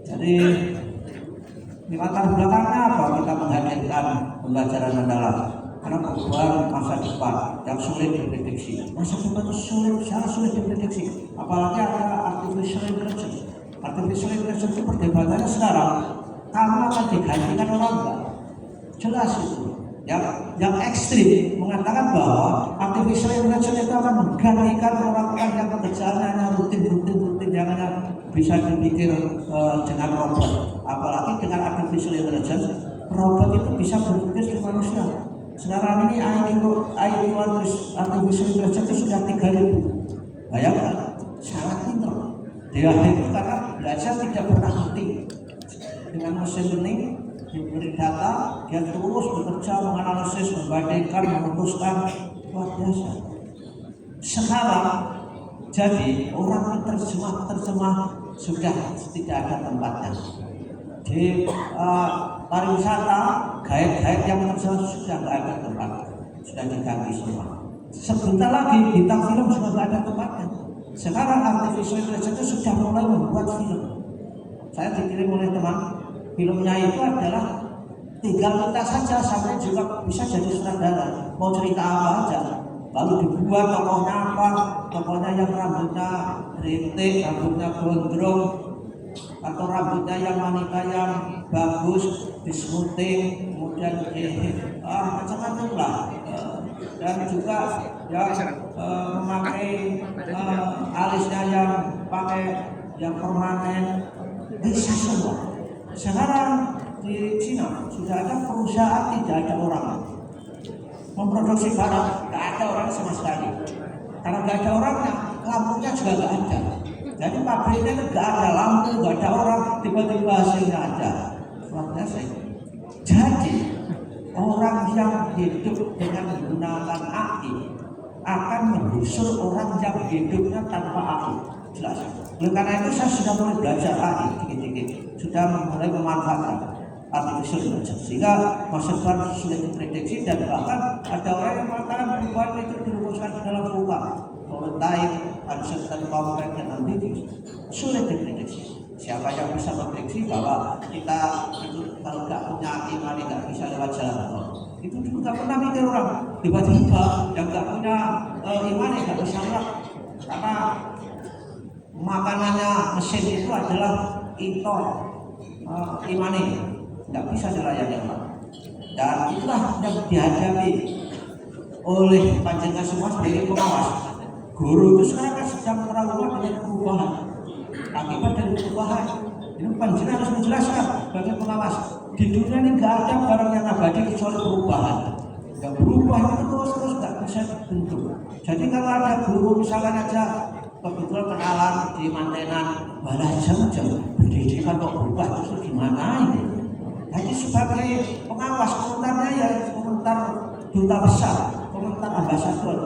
Jadi di latar belakangnya apa kita menghadirkan pembelajaran adalah karena perubahan masa depan yang sulit diprediksi. Masa depan itu sangat sulit diprediksi, apalagi ada artificial intelligence. Artificial intelligence itu perdebatannya sekarang kamu akan digantikan orang enggak? Jelas itu. Yang ekstrim mengatakan bahwa artificial intelligence itu akan menggantikan orang-orang yang pekerjaannya hanya rutin yang hanya bisa dipikir dengan robot. Apalagi dengan artificial intelligence, robot itu bisa berpikir seperti manusia. Sekarang ini IQ artificial intelligence itu sudah 3000. Bayangkan, sangat pintar. Dia itu karena belajar tidak pernah henti. Dengan machine learning diberi data, dia terus bekerja menganalisis, membandingkan, memutuskan, luar biasa. Sekarang jadi orang terjemah sudah tidak ada tempatnya. Di pariwisata, guide yang terjemah sudah tidak ada tempat, sudah diganti semua. Sebentar lagi bintang film juga tidak ada tempatnya. Sekarang artificial intelligence sudah mulai membuat film. Saya dikirim oleh teman, filmnya itu adalah tinggal minta saja, sampai juga bisa jadi sutradara, mau cerita apa aja. Lalu dibuat tokohnya apa, tokohnya yang rambutnya rintik, rambutnya gondrong, atau rambutnya yang wanita yang bagus, dismuting, kemudian macam-macam lah. Dan juga yang memakai alisnya yang pakai yang permanen, bisa semua. Sekarang di Cina sudah ada perusahaan tidak ada orang memproduksi barang, tidak ada orang sama sekali. Karena tidak ada orangnya, lampunya juga tidak ada. Jadi pabriknya tidak ada lampu, tidak ada orang, tiba-tiba hasilnya ada. Luar biasa. Jadi orang yang hidup dengan menggunakan AI akan menggusur orang yang hidupnya tanpa AI. Jelas. Oleh karena itu saya sudah mulai belajar AI dikit-dikit, sudah mulai memanfaatkan artificial intelligence sehingga masa depan sulit diprediksi, dan bahkan ada orang yang mengatakan perubahan itu dirumuskan di dalam buku volatile, uncertain, complex, dan ambiguous. Sulit diprediksi. Siapa yang bisa memprediksi bahwa kita itu kalau nggak punya iman nggak bisa lewat jalan tol? Itu juga nggak pernah mikir orang. Tiba-tiba yang nggak punya iman nggak bisa lewat, karena makanannya mesin itu adalah impor imani, nggak bisa dilayani orang. Dan itulah yang dihadapi oleh panjenengan semua sebagai pengawas. Guru itu sekarang kan sedang meragukan dengan perubahan. Akibat dari perubahan ini panjenengan harus menjelaskan sebagai pengawas. Di dunia ini nggak ada barang yang abadi kecuali perubahan. Yang berubah itu terus nggak bisa dibentuk. Jadi kalau ada guru misalkan aja kebetulan kenalan di mantenan balas jam pendidikan kok berubah, terus gimana ini? Jadi sebagai pengawas komentarnya ya komentar duta besar, komentar ambasador.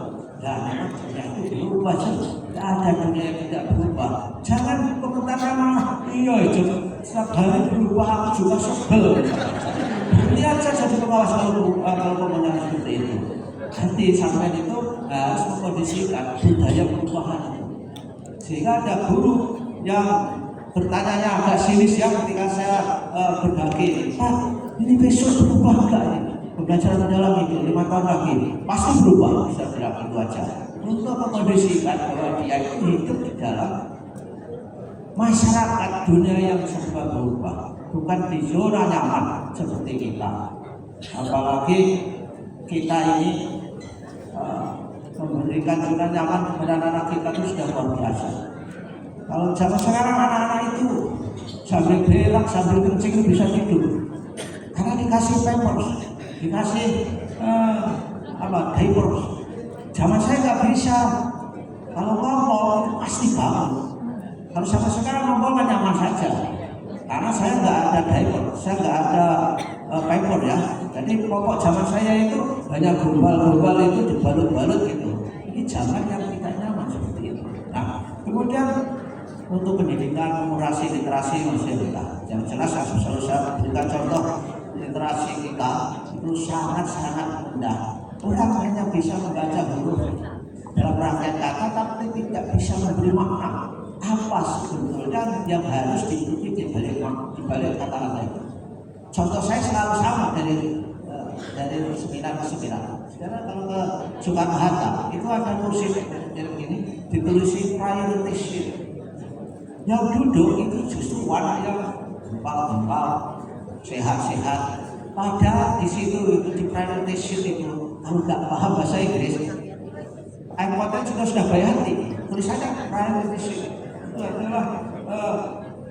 Ya memang dunia itu berubah saja, tidak ada dunia yang tidak berubah. Jangan komentar sama iya itu setiap hari berubah, aku juga sebel. Lihat saja di pengawas kalau komentar seperti itu. Nanti sampai itu harus mengkondisikan budaya perubahan. Sehingga ada guru yang bertanya agak sinis ya ketika saya berbagi, Pak, ini besok berubah enggak ini? Pembelajaran dalam itu 5 tahun lagi pasti berubah, bisa bilang itu aja. Untuk mengkondisikan bahwa dia itu hidup di dalam masyarakat dunia yang serba berubah, bukan di zona nyaman seperti kita. Apalagi kita ini memberikan zona nyaman kepada anak kita itu sudah luar biasa. Kalau zaman sekarang anak-anak itu sambil belak, sambil kencing bisa tidur karena dikasih pampers, dikasih diapers. Zaman saya nggak bisa, kalau ngomong pasti bangun. Kalau zaman sekarang ngomong kan nyaman saja, karena saya nggak ada diaper, saya nggak ada paper ya. Jadi pokok zaman saya itu banyak global itu dibalut-balut gitu. Ini zaman yang tidak nyaman seperti itu. Nah, kemudian untuk pendidikan, literasi masih rendah. Yang jelas selalu saya berikan contoh literasi kita itu sangat-sangat rendah. Orang hanya bisa membaca huruf dalam rangkaian kata, tapi tidak bisa memberi makna. apa sebetulnya yang harus diikuti di balik kata-kata itu. Contoh saya selalu sama dari seminar ke seminar. Sekarang kalau ke Soekarno Hatta itu ada kursi ini ditulis priority shift. Yang duduk itu justru anak yang gempal-gempal, sehat-sehat. Padahal di situ itu di priority shift itu kalau nggak paham bahasa Inggris, iPod-nya juga sudah bayar tulisannya priority shift. Itu adalah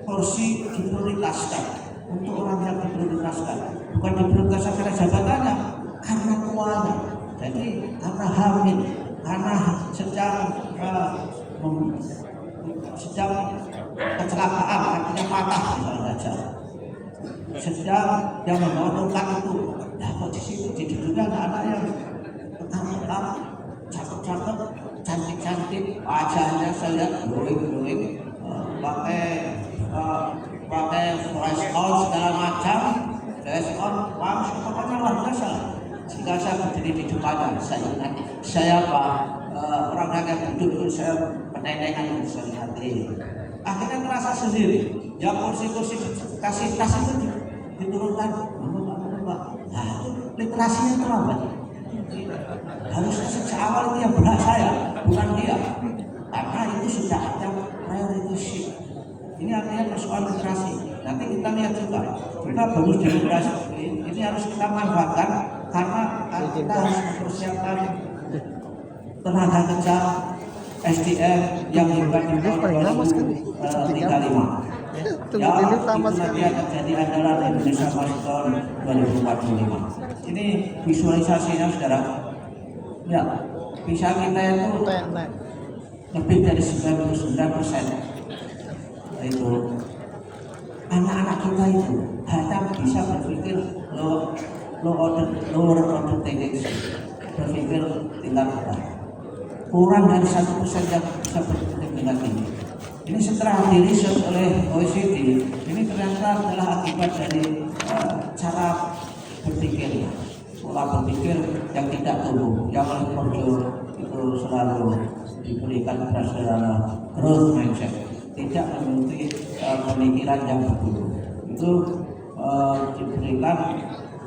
kursi diprioritaskan untuk orang yang diprioritaskan, bukan diprioritaskan karena jabatannya, karena tuanya. Jadi karena hamil, karena sedang kecelakaan, artinya patah misalnya saja. Sedang yang membawa tongkat itu, dapat di situ didudukkan anak yang petang-petang, cakep-cakep, cantik-cantik, wajahnya saya lihat glowing, pakai flash on segala macam, flash on, pokoknya luar biasa. Jika saya berdiri di depannya, saya ingat saya orang yang duduk itu saya penenengan saya lihat ini. Akhirnya terasa sendiri. Ya kursi-kursi kasih tas itu diturunkan. Nah, literasinya terlambat. Harusnya sejak awal itu yang berat saya, bukan dia. Karena itu sudah ada priority shift. Ini artinya persoalan literasi. Nanti kita lihat juga, kita bonus demokrasi ini harus kita manfaatkan karena kita harus mempersiapkan tenaga kerja SDM yang hebat di tahun 2035. Ya, itu nanti akan jadi andalan Indonesia masuk tahun 2045. Ini visualisasinya, saudara. Ya, bisa kita itu lebih dari 99%. Itu anak-anak kita itu hanya bisa berpikir lower order thinking, berpikir tingkat rendah. Kurang dari 1% yang bisa berpikir tingkat tinggi. Ini setelah diriset oleh OECD, ini ternyata adalah akibat dari cara berpikir, pola berpikir yang tidak tumbuh, yang oleh Porjo itu selalu diberikan berdasarkan growth mindset, tidak memiliki pemikiran yang bertumbuh. Itu diberikan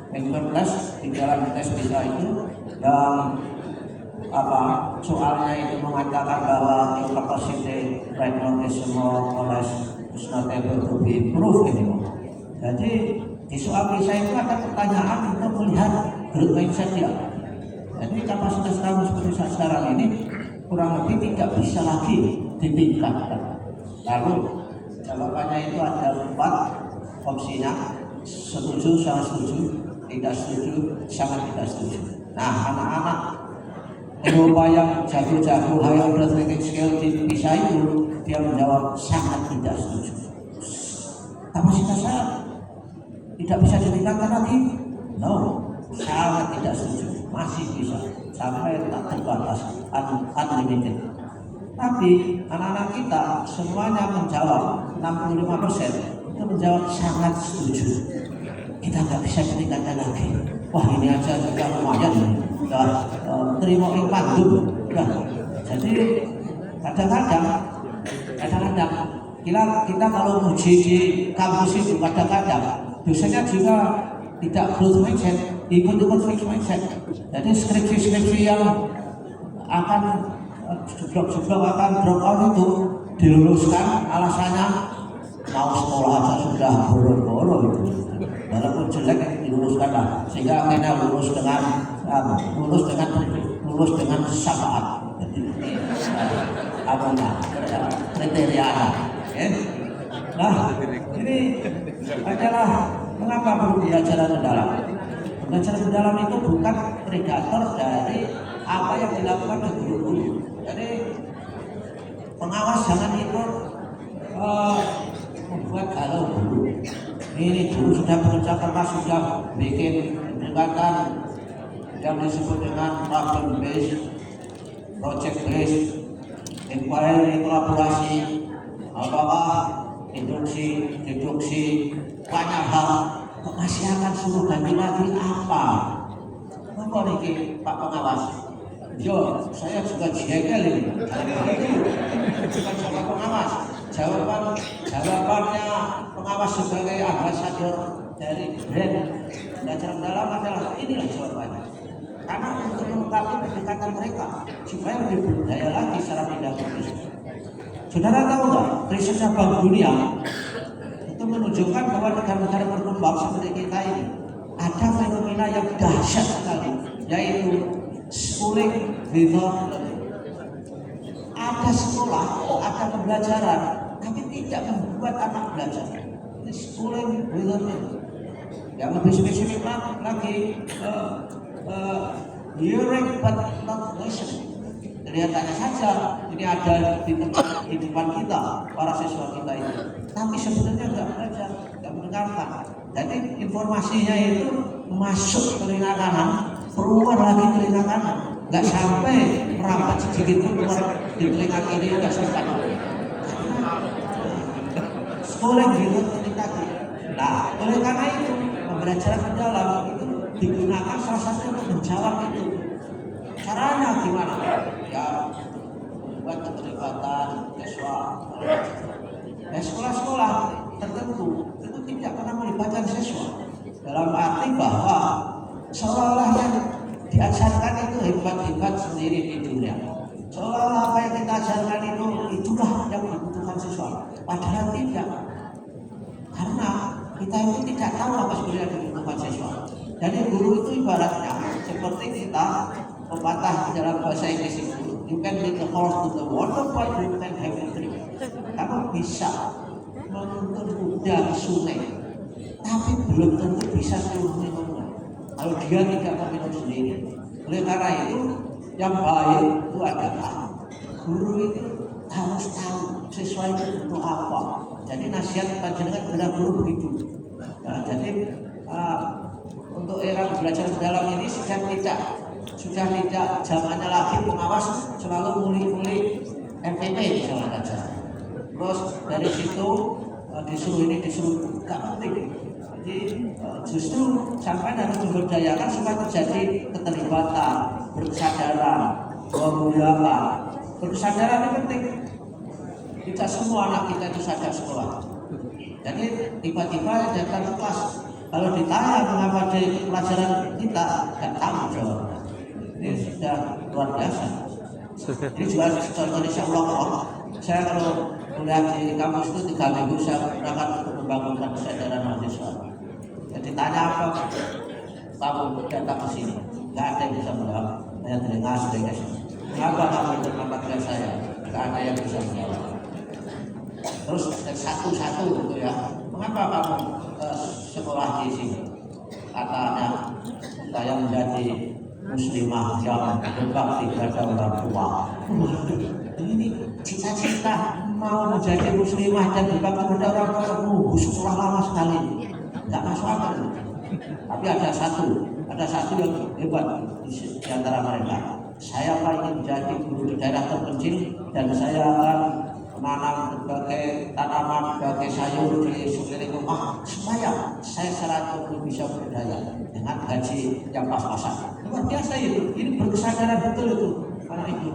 Enterprise di dalam tes PISA itu yang soalnya itu mengatakan bahwa capacity right now is not able to be improved anymore. Jadi di soal PISA itu ada pertanyaan untuk melihat growth mindset dia. Jadi kapasitas kamu seperti sekarang ini kurang lebih tidak bisa lagi ditingkatkan. Lalu jawabannya itu ada 4 opsinya: setuju, sangat setuju, tidak setuju, sangat tidak setuju. Nah, anak-anak Eropa yang jago-jago high order thinking skill di PISA itu dia menjawab sangat tidak setuju. Kapasitas saya tidak bisa ditingkatkan lagi? No, sangat tidak setuju. Masih bisa sampai tak terbatas, unlimited. Tapi anak-anak kita semuanya menjawab 65% itu menjawab sangat setuju. Kita nggak bisa ditingkatkan lagi. Wah, ini aja sudah lumayan, sudah terima iman dulu. Jadi kadang-kadang kita kalau uji di kampus itu kadang-kadang dosennya juga tidak growth mindset, ikut-ikut fixed mindset. Jadi skripsi yang akan jeblok akan drop out itu diluluskan, alasannya mau sekolah aja sudah boros-boros itu. Walaupun jelek diluluskan lah, sehingga akhirnya lulus dengan syafaat. Jadi kriterianya. Nah, ini adalah mengapa perlu pembelajaran mendalam. Pembelajaran mendalam itu bukan predator dari apa yang dilakukan di guru. Jadi pengawas jangan ikut membuat galau dulu. Ini dulu sudah bekerja keras, sudah bikin pendekatan yang disebut dengan problem based, project based, inquiry, kolaborasi, deduksi, banyak hal. Kok masih akan suruh ganti lagi apa? Apa nih Pak Pengawas? Yo, saya juga jengkel ini. Bukan sama pengawas. jawabannya pengawas sebagai ambasador dari brand belajar mendalam adalah inilah jawabannya. Karena untuk melengkapi pendekatan mereka supaya lebih berdaya lagi secara pedagogis. Saudara tahu nggak, risetnya Bank Dunia itu menunjukkan bahwa negara-negara berkembang seperti kita ini ada fenomena yang dahsyat sekali, yaitu schooling without learning. Ada sekolah, ada pembelajaran, tapi tidak membuat anak belajar. Ini schooling without learning. Yang lebih spesifik lagi, hearing but not listening. Kelihatannya saja ini ada di depan kita, para siswa kita ini, tapi sebenarnya nggak belajar, nggak mendengarkan. Jadi informasinya itu masuk telinga kanan, keluar lagi telinga kanan, nggak sampai merambat sedikit pun keluar di telinga kiri, nggak sempat. Sekolah gitu telinga kiri. Nah, oleh karena itu pembelajaran mendalam itu digunakan salah satu untuk menjawab itu. Caranya gimana? Ya, buat keterlibatan siswa. Sekolah-sekolah tertentu itu tidak pernah melibatkan siswa. Dalam arti bahwa seolah-olah yang diajarkan itu hebat-hebat sendiri di dunia. Seolah-olah apa yang kita ajarkan itulah yang dibutuhkan siswa. Padahal tidak. Karena kita itu tidak tahu apa sebenarnya yang dibutuhkan siswa. Jadi guru itu ibaratnya seperti kita pepatah dalam bahasa Inggris itu, you can lead the horse to the water, but you can have a drink. Kamu bisa menuntun kuda ke sungai, tapi belum tentu bisa suruh minumnya kalau dia tidak meminum sendiri. Oleh karena itu, yang baik itu adalah guru itu harus tahu siswa itu butuh apa. Jadi nasihat panjenengan kepada guru begitu. Nah, jadi untuk era belajar mendalam ini sudah tidak zamannya lagi pengawas selalu muli-muli MPP misalnya saja. Terus dari situ disuruh ini disuruh gak penting. Jadi justru sampai harus memberdayakan supaya terjadi keterlibatan, berkesadaran, memuliakan. Berkesadaran itu penting. Tidak semua anak kita itu sadar sekolah. Jadi tiba-tiba datang ke kelas, kalau ditanya mengapa di pelajaran kita nggak tahu jawabnya. Ini sudah luar biasa. Ini juga contoh insya Allah. Saya kalau kuliah di kampus itu 3 minggu saya berangkat untuk membangunkan kesadaran mahasiswa. Jadi tanya apa kamu datang ke sini, nggak ada yang bisa menjawab. Saya telinga sudah. Kenapa kamu ikut mata kuliah saya? Nggak ada yang bisa menjawab. Terus satu-satu gitu ya. Mengapa kamu sekolah di sini? Katanya saya menjadi muslimah yang berbakti kepada orang tua. Ini cita-cita mau menjadi muslimah dan berbakti kepada orang tua. Sekolah lama sekali, nggak masuk akal. Tapi ada satu yang hebat di antara mereka. Saya ingin menjadi guru di daerah terpencil dan saya akan menanam berbagai tanaman, berbagai sayur di sekeliling rumah supaya saya secara ekonomi bisa berdaya dengan gaji yang pas-pasan. Luar biasa itu, ini berkesadaran betul itu anak itu.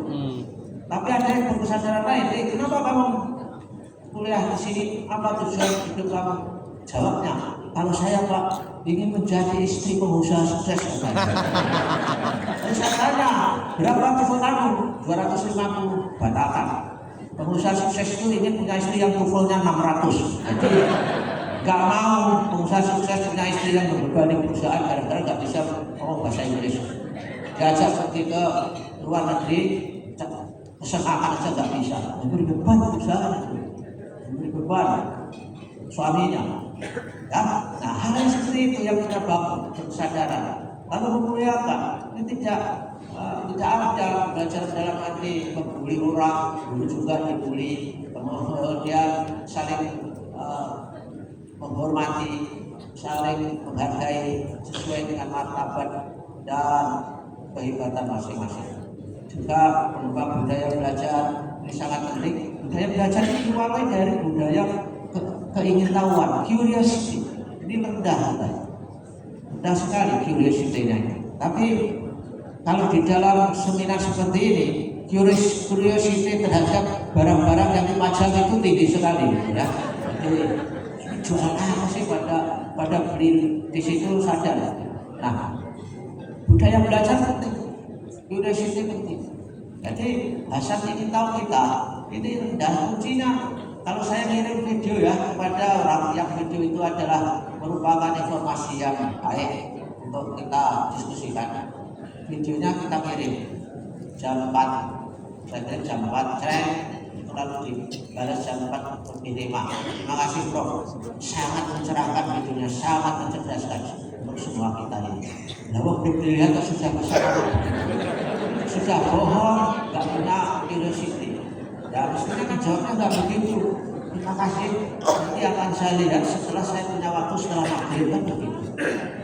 Tapi ada yang berkesadaran lain. Kenapa kamu kuliah di sini? Apa tujuan hidup kamu? Jawabnya, kalau saya Pak ingin menjadi istri pengusaha sukses. Saya tanya, berapa TOEFL kamu? 250 batakan. Pengusaha sukses itu ingin punya istri yang TOEFL-nya 600. Jadi nggak mau pengusaha sukses punya istri yang membebani perusahaan gara-gara nggak bisa ngomong bahasa Inggris. Diajak pergi ke luar negeri, pesan akan aja nggak bisa. Memberi beban perusahaan, memberi beban suaminya. Ya, nah hal yang seperti itu yang kita bangun kesadaran. Lalu memuliakan ini tidak ada belajar dalam arti membuli orang, dulu juga dibully, kemudian saling menghormati, saling menghargai sesuai dengan martabat dan kehebatan masing-masing. Juga mengubah budaya belajar ini sangat penting. Budaya belajar itu dimulai dari budaya keingintahuan, curiosity. Ini rendah sekali curiosity-nya. Tapi kalau di dalam seminar seperti ini, curiosity terhadap barang-barang yang dipajang itu tinggi sekali ya. Jadi jual apa sih pada beli di situ sadar. Nah, budaya belajar penting, curiosity penting. Jadi Hasan ini tahu kita ini rendah kuncinya. Kalau saya ngirim video ya kepada orang yang video itu adalah merupakan informasi yang baik untuk kita diskusikan. Videonya kita kirim jam 4, saya kirim jam 4, itu lalu dibalas jam 4 untuk diterima. Terima kasih Prof. Sangat mencerahkan videonya, sangat mencerdaskan untuk semua kita ini. Nah, belum dilihat sudah sudah bohong, nggak punya curiosity. Ya, mestinya kan jawabnya nggak begitu. Terima kasih. Nanti akan saya lihat setelah saya punya waktu setelah maghrib kan begitu.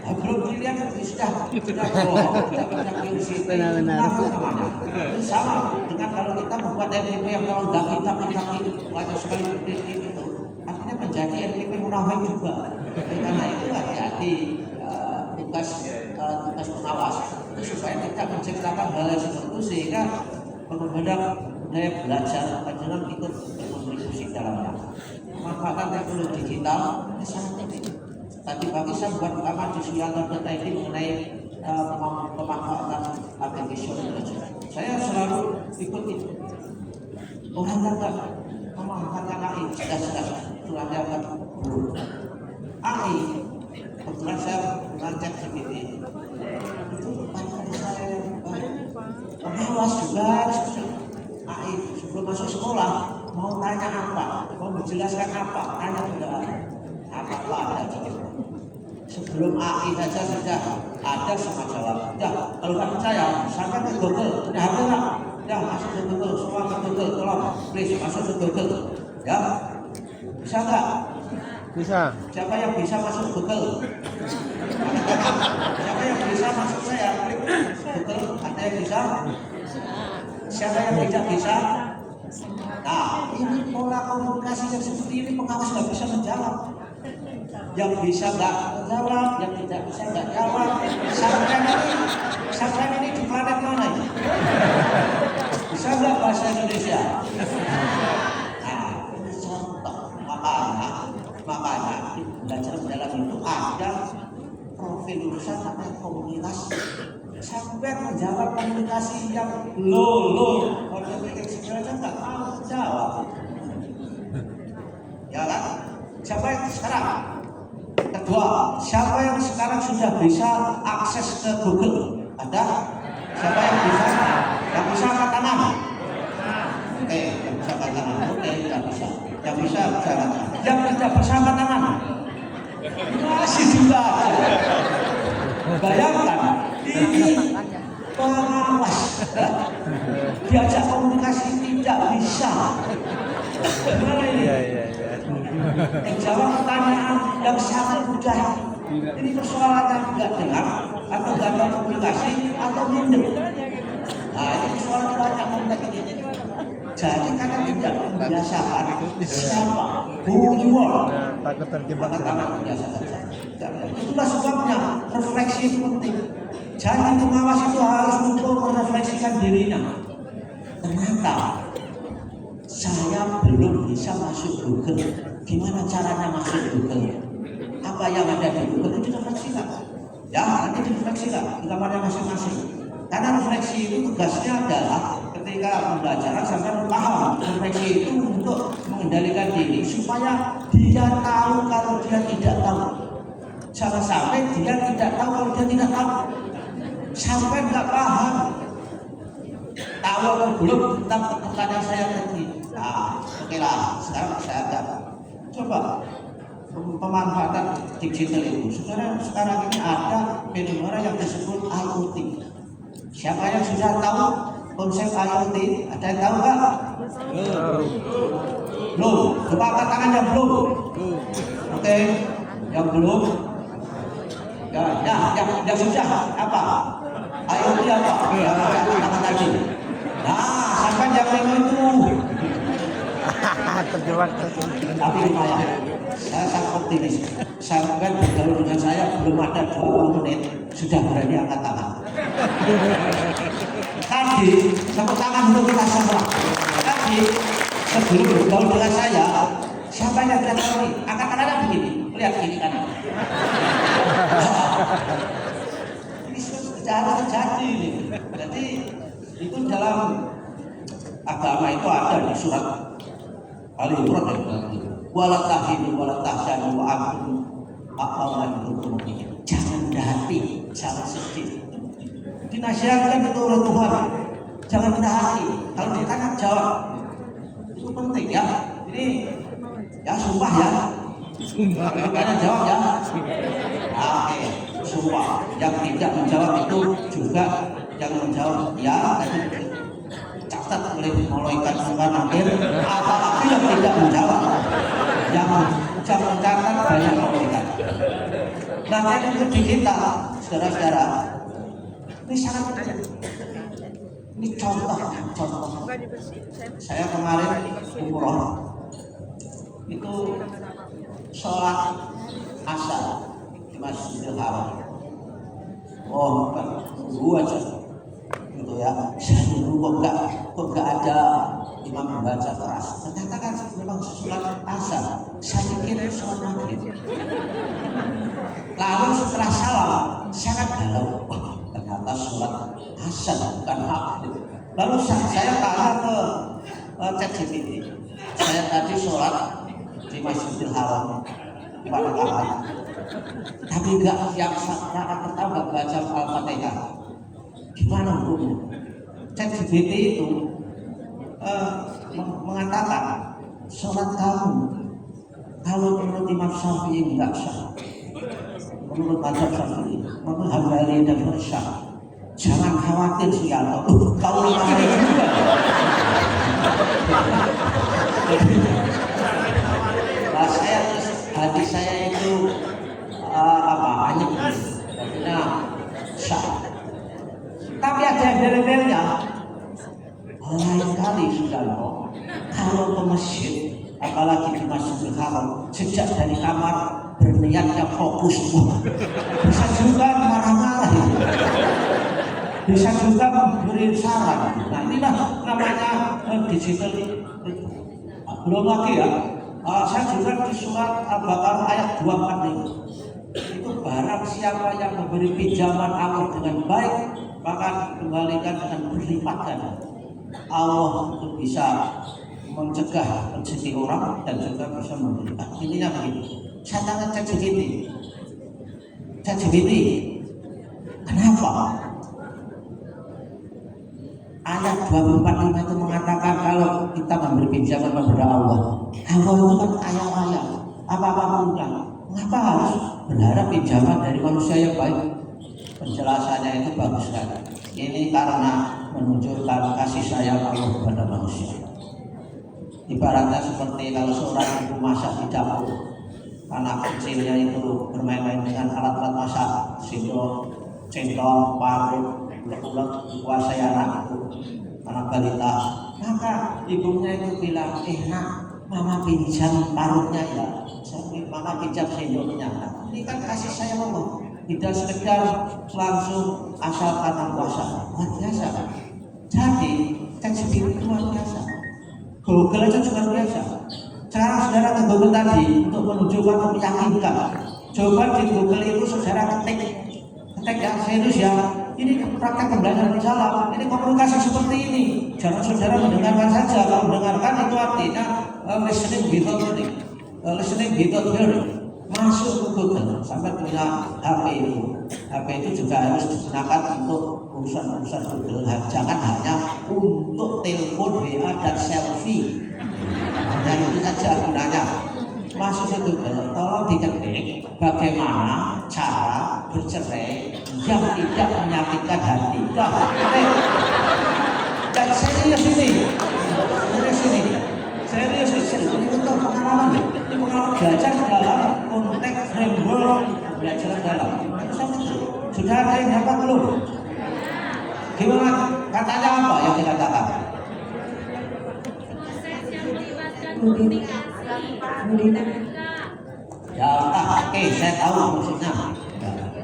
Nah, belum dilihat sudah bohong, tidak punya curiosity. Benar-benar. Itu sama dengan kalau kita membuat RTP yang kalau nggak kita banyak sekali itu, artinya menjadi RTP munafik juga. Karena itu hati-hati tugas pengawas supaya kita menciptakan hal yang seperti itu sehingga pengembangan budaya belajar panjenengan ikut berkontribusi dalamnya. Manfaatkan teknologi digital sangat penting. Tadi pagi saya buat rekaman di Suyanto.id mengenai pemanfaatan aplikasi belajar. Saya selalu ikut itu. Orang yang memanfaatkan AI jelas-jelas itu ada AI. Kebetulan saya mengajak GPT itu pandangan saya pengawas juga AI sebelum masuk sekolah mau tanya apa, mau menjelaskan apa, tanya tidak apa ada sebelum AI saja sudah ada semua jawab. Ya kalau nggak percaya sampai ke Google, punya HP nggak? Ya masuk ke Google, semua ke Google, tolong please masuk ke Google. Ya bisa nggak? Bisa. Siapa yang bisa masuk Google? Siapa yang bisa masuk saya klik Google? Ada yang bisa? Siapa yang tidak bisa? Nah, ini pola komunikasi yang seperti ini pengawas nggak bisa menjawab. Yang bisa nggak menjawab, yang tidak bisa nggak jawab. Sampai ini di planet mana ini? Bisa nggak bahasa Indonesia? Nah, ini contoh makanya belajar dalam itu ada profil jurusan namanya komunikasi. Sampai menjawab komunikasi yang low komunikasi sebenarnya nggak mau jawab. Ya kan? Siapa yang sekarang? Kedua, siapa yang sekarang sudah bisa akses ke Google? Ada? Siapa yang bisa? Yang bisa angkat tangan? Oke, yang bisa angkat tangan. Oke, yang bisa. Yang bisa angkat tangan. Yang tidak bisa angkat tangan? Masih juga. Bayangkan, ini pengawas diajak komunikasi tidak bisa. Gimana ini? Menjawab pertanyaan yang sangat mudah. Ini persoalannya nggak dengar atau nggak ada komunikasi atau minder. Nah, ini persoalan banyak kompleks ini. Jadi karena tidak membiasakan siapa, who you are, takut terjebak. Itulah sebabnya refleksi itu penting. Jadi pengawas itu harus untuk merefleksikan dirinya. Ternyata saya belum bisa masuk Google. Gimana caranya masuk Google? Apa yang ada di Google itu direfleksikan. Ya, nanti direfleksikan di kamarnya masing-masing. Karena refleksi itu tugasnya adalah ketika pembelajaran sampai paham. Refleksi itu untuk mengendalikan diri supaya dia tahu kalau dia tidak tahu. Jangan sampai dia tidak tahu kalau dia tidak tahu. Sampai nggak paham. Tahu atau belum tentang pertanyaan saya tadi. Nah, oke lah. Sekarang saya akan coba pemanfaatan digital itu. Sekarang ini ada fenomena yang disebut IoT. Siapa yang sudah tahu konsep IoT? Ada yang tahu nggak? Belum. Coba angkat tangan yang belum. Oke, yang belum. Ya sudah. Apa? IoT apa? Ya, tangan tadi. Nah, sampai yang itu. Terjebak. Tapi lumayan. Saya sangat optimis. Sampai bergaul dengan saya belum ada 20 menit sudah berani angkat tangan. Tadi, tepuk tangan untuk kita semua. Tadi, sebelum bergaul dengan saya, siapa yang tidak tahu ini? Angkat tangan begini, lihat kiri kanan. Ini sejarah terjadi ini. Jadi itu dalam agama itu ada di surat Al-Imran yang bilang gitu. Wala tahinu wala tahzanu wa antum a'lamu bihi. Jangan hati, jangan sedih. Dinasihatkan itu oleh Tuhan. Jangan rendah hati. Kalau ditanya jawab. Itu penting ya. Ini ya sumpah ya. Sumpah. Ditanya jawab ya. Oke, sumpah. Yang tidak menjawab itu juga jangan menjawab ya. Tadi catat oleh malaikat sungkan akhir. Apalagi yang tidak menjawab. Yang jangan mencatat banyak malaikat. Nah, yang di kita, saudara-saudara, ini sangat penting. Ini contoh. Saya kemarin umroh itu sholat asar di Masjidil Haram. Oh, bukan tunggu aja, gitu ya. Saya dulu kok nggak ada imam membaca keras. Ternyata kan memang sholat asar. Saya pikir sholat maghrib. Lalu setelah salam, sangat galau. Ternyata sholat asar bukan maghrib. Lalu saya tanya ke ChatGPT. Saya tadi sholat di Masjidil Haram 4 rakaat. Tapi enggak yang rakaat pertama enggak baca Al-Fatihah. Gimana hukumnya? ChatGPT itu mengatakan sholat kamu kalau menurut Imam Syafi'i enggak sah. Menurut mazhab Syafi'i, menurut Hambali dan Syafi'i, jangan khawatir sih ya, kau lama juga. Nah, hati saya itu hanya artinya sah. Tapi ada embel-embelnya. Lain kali sudah loh, kalau ke masjid, apalagi di Masjidil Haram, sejak dari kamar berniatnya fokus, bisa juga marah-marah, bisa juga memberi saran. Nah, inilah namanya digital. Belum lagi ya, saya juga di surat Al-Baqarah ayat 24 itu barang siapa yang memberi pinjaman Allah dengan baik maka dikembalikan dengan berlipat ganda. Allah itu bisa mencegah rezeki orang dan juga bisa memberikan. Intinya begitu. Saya tanya ChatGPT, kenapa ayat 245 itu mengatakan kalau kita memberi pinjaman kepada Allah itu kan ayat-ayat apa-apa mudah. Mengapa harus berharap pinjaman dari manusia yang baik? Penjelasannya itu bagus sekali. Ini karena menunjukkan kasih sayang Allah kepada manusia. Ibaratnya seperti kalau seorang ibu masak di dapur, anak kecilnya itu bermain-main dengan alat-alat masak, sendok, centong, parut, ulek-ulek, dikuasai anak itu, anak balita. Maka ibunya itu bilang, nak, mama pinjam parutnya ya, mama pinjam sendoknya. Ini kan kasih sayang Allah. Tidak sekedar langsung asal karena kuasa, luar biasa. Jadi ChatGPT itu luar biasa. Google aja juga luar biasa. Sekarang saudara ke Google tadi untuk menunjukkan atau meyakinkan. Coba di Google itu saudara ketik yang serius ya. Ini praktek pembelajaran di salam. Ini komunikasi seperti ini. Jangan saudara mendengarkan saja. Kalau mendengarkan itu artinya listening without learning, listening without hearing. Masuk ke Google sampai punya HP itu. HP itu juga harus digunakan untuk urusan-urusan Google. Jangan hanya untuk telepon, WA dan selfie. Dan itu saja gunanya. Masuk ke Google, tolong diketik bagaimana cara bercerai yang tidak menyakitkan hati. Dan serius ini, serius ini untuk pengalaman. Ini pengalaman belajar dalam konteks framework belajar dalam. Sudah ada yang dapat belum? Gimana? Katanya apa yang dikatakan? Ya, oke, saya tahu maksudnya.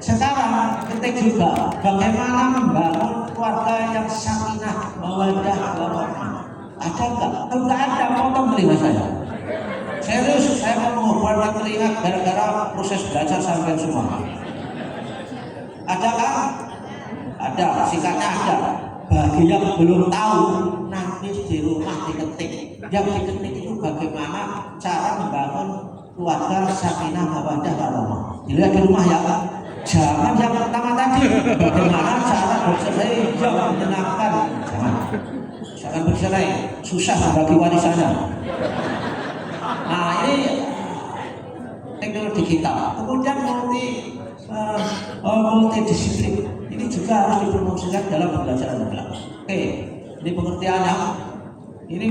Sekarang penting juga bagaimana membangun keluarga yang sakinah, mawaddah, warahmah. Ada nggak? Kalau nggak ada, potong telinga saya. Serius, saya mau mengobarkan telinga gara-gara proses belajar sampai semua. Ada kan? Ada, singkatnya ada. Bagi yang belum tahu, nanti di rumah diketik. Yang diketik itu bagaimana cara membangun keluarga sakinah, mawaddah, warahmah. Dilihat di rumah ya. Jangan yang pertama tadi, bagaimana cara bercerai yang menyenangkan. Jangan bercerai, susah bagi warisannya. Nah ini teknologi kita. Kemudian multidisiplin ini juga harus dipromosikan dalam pembelajaran negara. Oke, ini pengertiannya. Ini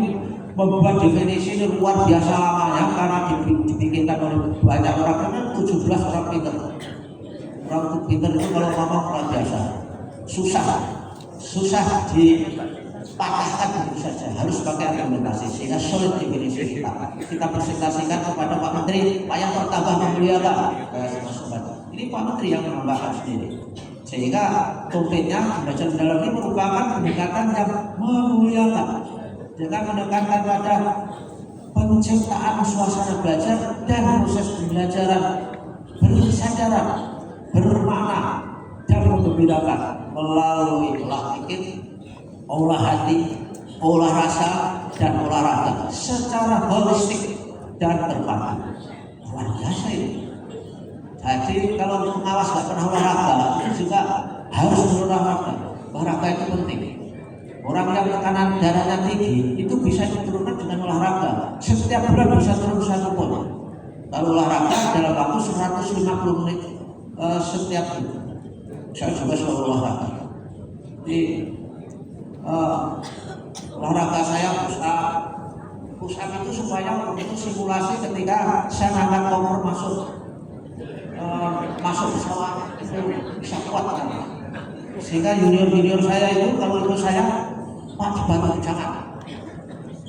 membuat definisi ini luar biasa lamanya karena dibikinkan oleh banyak orang, karena 17 orang pintar. Orang pintar itu kalau ngomong luar biasa, susah dipatahkan begitu saja, harus pakai argumentasi sehingga sulit definisi kita presentasikan kepada Pak Menteri, Pak yang bertambah memuliakan. Ini Pak Menteri yang menambahkan sendiri, sehingga dompetnya belajar dalam ini merupakan pendekatan yang memuliakan dengan menekankan pada penciptaan suasana belajar dan proses pembelajaran bersadaran, bermakna dan menggembirakan melalui olah pikir, olah hati, olah rasa, dan olahraga secara holistik dan terpadu. Luar biasa ini. Jadi kalau pengawas nggak pernah olahraga, itu juga harus berolahraga. Olahraga itu penting. Orang yang tekanan darahnya tinggi itu bisa diturunkan dengan olahraga. Setiap bulan bisa turun 1 poin. Kalau olahraga dalam waktu 150 menit setiap bulan. Saya juga selalu olahraga. Di olahraga saya push up itu supaya itu simulasi ketika saya angkat kompor masuk pesawat itu bisa kuat kan? Sehingga junior saya itu kalau itu saya Pak dibantu, jangan,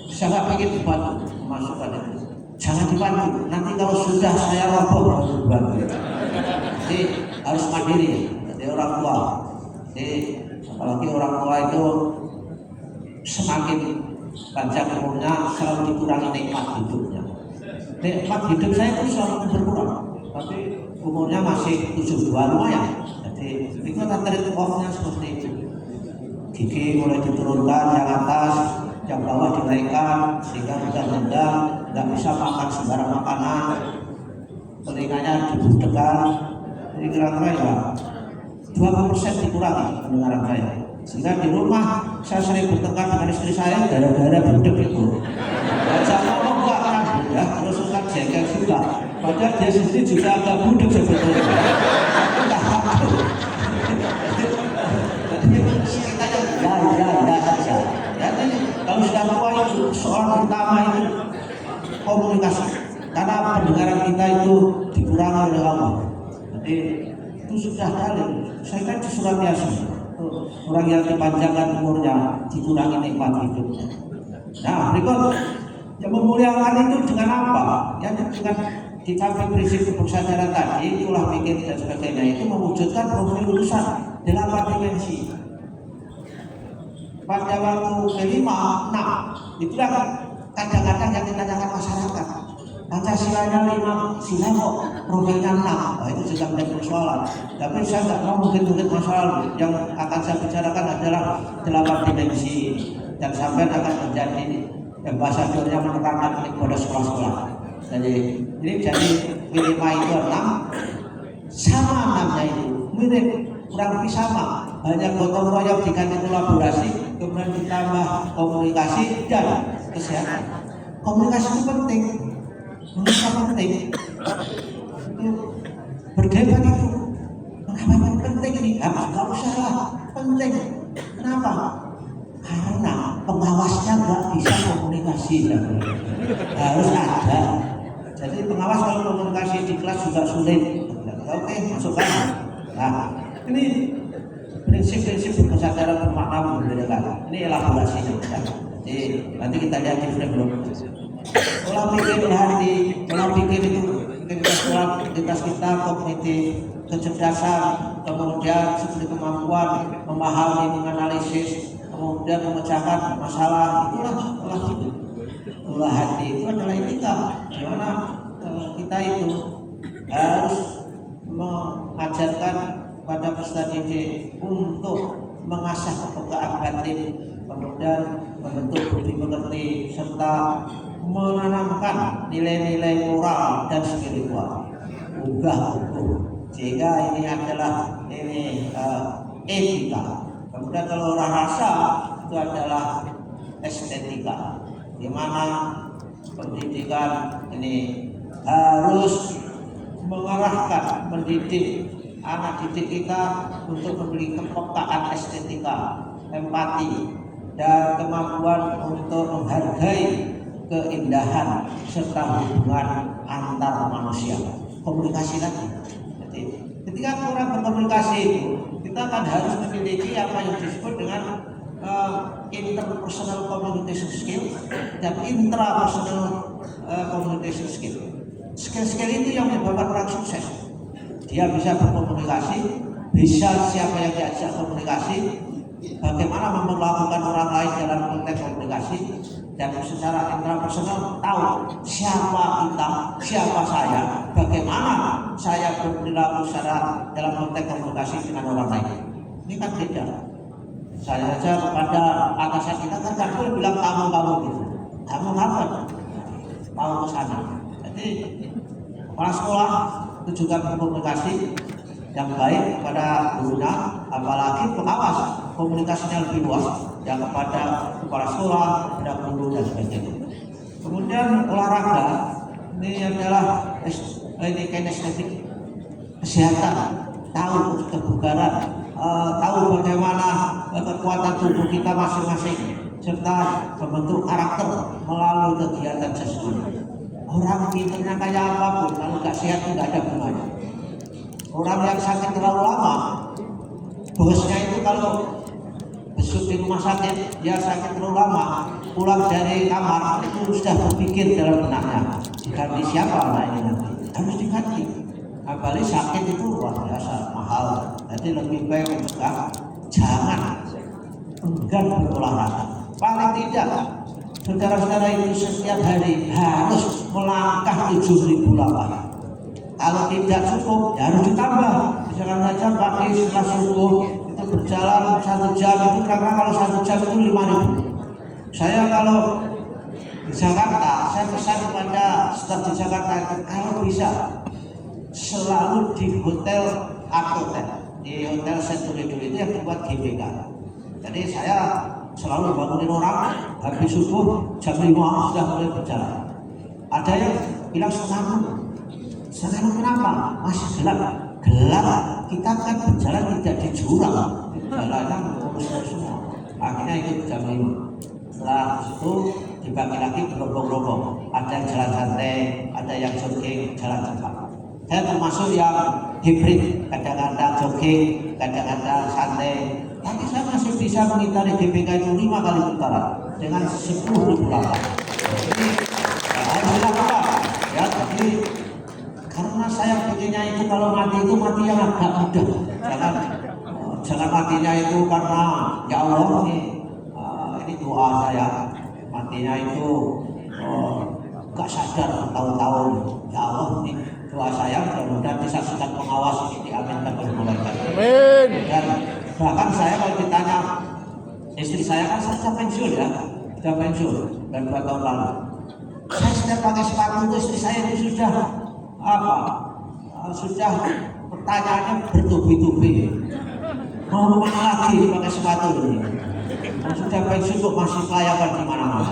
saya nggak pengen dibantu masukkan itu, jangan dibantu, nanti kalau sudah saya roboh baru dibantu. Jadi harus mandiri, jadi orang tua. Jadi apalagi orang tua itu semakin panjang umurnya selalu dikurangi nikmat hidupnya. Nikmat hidup saya itu selalu berkurang, tapi umurnya masih 72 lumayan. Jadi itu trade off-nya seperti itu. Gigi mulai diturunkan, yang atas, yang bawah dinaikkan sehingga sudah nendang, nggak bisa makan sembarang makanan, telinganya dibudekkan. Jadi kira-kira ya 20% dikurangi pendengaran saya. Sehingga di rumah saya sering bertengkar dengan istri saya gara-gara budek itu. Dan saya ngomong nggak akan budek, terus kan jengkel juga. Padahal dia sendiri juga agak budek sebetulnya. Jadi kalau sudah tua itu soal pertama itu komunikasi, karena pendengaran kita itu dikurangi oleh Allah. Jadi itu sudah dalil. Saya kan di surat Yasin, orang yang dipanjangkan umurnya dikurangi nikmat hidupnya. Nah berikut yang memuliakan itu dengan apa? Ya dengan di samping prinsip kesadaran tadi, itulah pikir dan sebagainya, itu mewujudkan profil lulusan 8 dimensi. Pada waktu kelima, 6, itulah kadang-kadang yang ditanyakan masyarakat. Pancasilanya 5 sila kok profilnya 6, nah, itu juga menjadi persoalan. Tapi saya nggak mau mungkin masalah. Yang akan saya bicarakan adalah 8 dimensi dan sampai akan menjadi ambasadornya menerangkan kepada sekolah-sekolah. Jadi ini jadi kelima itu 6 sama 6-nya itu mirip, kurang lebih sama, hanya gotong royong diganti kolaborasi, kemudian ditambah komunikasi dan kesehatan. Komunikasi itu penting, itu berdebat itu mengapa penting ini? Nggak usah lah, penting. Kenapa? Karena pengawasnya nggak bisa komunikasi, harus ada. Jadi pengawas kalau komunikasi di kelas juga sulit. Oke, masukkan. Nah, ini prinsip-prinsip kesadaran bermakna membedakan. Ini elaborasinya. Jadi nanti kita lihat di frame berikutnya. Pola pikir hati, pola pikir itu integritas kita, kognitif, kecerdasan, kemudian seperti kemampuan memahami, menganalisis, kemudian memecahkan masalah, itulah hidup. Itulah hati, itu adalah etika, di mana kita itu harus mengajarkan pada peserta didik untuk mengasah kepekaan batin, kemudian membentuk budi pekerti, serta menanamkan nilai-nilai moral dan spiritual. Sehingga ini adalah etika. Kemudian kalau rasa itu adalah estetika, di mana pendidikan ini harus mengarahkan, mendidik anak didik kita untuk memiliki kepekaan estetika, empati, dan kemampuan untuk menghargai keindahan serta hubungan antar manusia. Komunikasi lagi. Jadi, ketika kurang berkomunikasi itu, kita akan harus memiliki apa yang disebut dengan interpersonal communication skill dan intrapersonal communication skill. Skill-skill itu yang menyebabkan orang sukses. Dia bisa berkomunikasi, bisa siapa yang diajak komunikasi, bagaimana memperlakukan orang lain dalam konteks komunikasi, dan secara intrapersonal tahu siapa kita, siapa saya, bagaimana saya berperilaku secara dalam konteks komunikasi dengan orang lain. Ini kan beda. Saya saja kepada atasan kita kan gak boleh bilang kamu gitu. Kamu mau ke sana. Jadi kepala sekolah itu juga berkomunikasi yang baik kepada gurunya, apalagi pengawas komunikasinya lebih luas yang kepada kepala sekolah, kepada guru dan sebagainya. Kemudian olahraga ini adalah kinestetik, kesehatan, tahu kebugaran, tahu bagaimana kekuatan tubuh kita masing-masing, serta membentuk karakter melalui kegiatan jasmani. Orang pinternya kayak apapun, kalau nggak sehat itu nggak ada gunanya. Orang yang sakit terlalu lama, bosnya itu kalau besuk di rumah sakit, dia sakit terlalu lama, pulang dari kamar itu sudah berpikir dalam benaknya, diganti siapa anak ini nanti, harus diganti. Apalagi sakit itu luar biasa mahal, jadi lebih baik mencegah, jangan enggan berolahraga. Paling tidak, saudara-saudara itu setiap hari harus melangkah 7.000 langkah. Kalau tidak cukup, ya harus ditambah. Misalkan saja pagi setelah subuh itu berjalan 1 jam itu, karena kalau 1 jam itu 5.000. Saya kalau di Jakarta, saya pesan kepada staf di Jakarta itu kalau bisa selalu di hotel Atotel, di hotel Sentulido itu yang dibuat GBK. Jadi saya selalu bangunin orang habis subuh jam 5 sudah mulai berjalan. Ada yang bilang setengah kenapa? Masih gelap. Kita kan berjalan tidak di jurang, jalannya lurus semua. Akhirnya ikut jam 5. Setelah itu dibagi lagi berombong-rombong. Ada yang jalan santai, ada yang jogging, jalan cepat. Saya termasuk yang hibrid, kadang-kadang jogging, kadang-kadang santai. Tapi saya masih bisa mengitari GBK itu 5 kali putaran dengan 10.000 langkah. Jadi harus dilakukan. Ya, jadi karena saya pengennya itu kalau mati itu mati yang agak mudah. Jangan matinya itu karena ya Allah ini doa saya. Matinya itu gak sadar tahun-tahun. Ya Allah ini doa saya mudah-mudahan disaksikan pengawas ini diaminkan oleh malaikat. Amin. Dan bahkan saya kalau ditanya istri saya kan sudah pensiun ya, sudah pensiun dan 2 tahun lalu. Saya setiap pakai sepatu itu istri saya itu sudah sudah pertanyaannya bertubi-tubi. Mau kemana lagi pakai sepatu ini? Sudah pensiun kok masih kelayakan di mana-mana.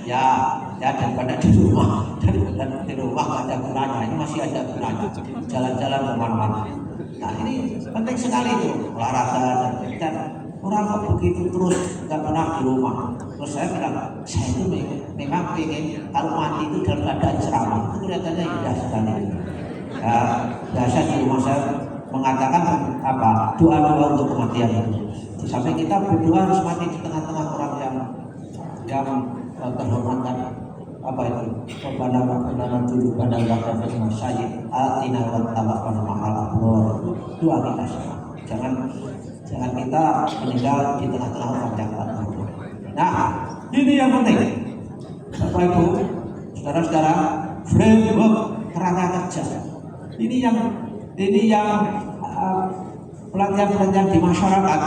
Ya daripada di rumah nggak ada gunanya, ini masih ada gunanya. Jalan-jalan kemana-mana. Nah ini penting sekali itu olahraga dan orang kok begitu terus nggak pernah di rumah. Terus saya bilang, saya itu memang pengen kalau mati itu dalam keadaan ceramah itu kelihatannya indah sekali. Ya, biasa di rumah saya mengatakan doa-doa untuk kematian itu. Sampai kita berdoa harus mati di tengah-tengah orang yang terhormat dan apa itu? Kepada makanan tujuh pada waktu Sayyid atina wa tawakkal mahal abnur. Doa kita semua. Jangan kita meninggal di tengah-tengah orang yang tak tahu. Nah, ini yang penting. Bapak Ibu, saudara-saudara, framework kerangka kerja. Ini yang pelatihan-pelatihan di masyarakat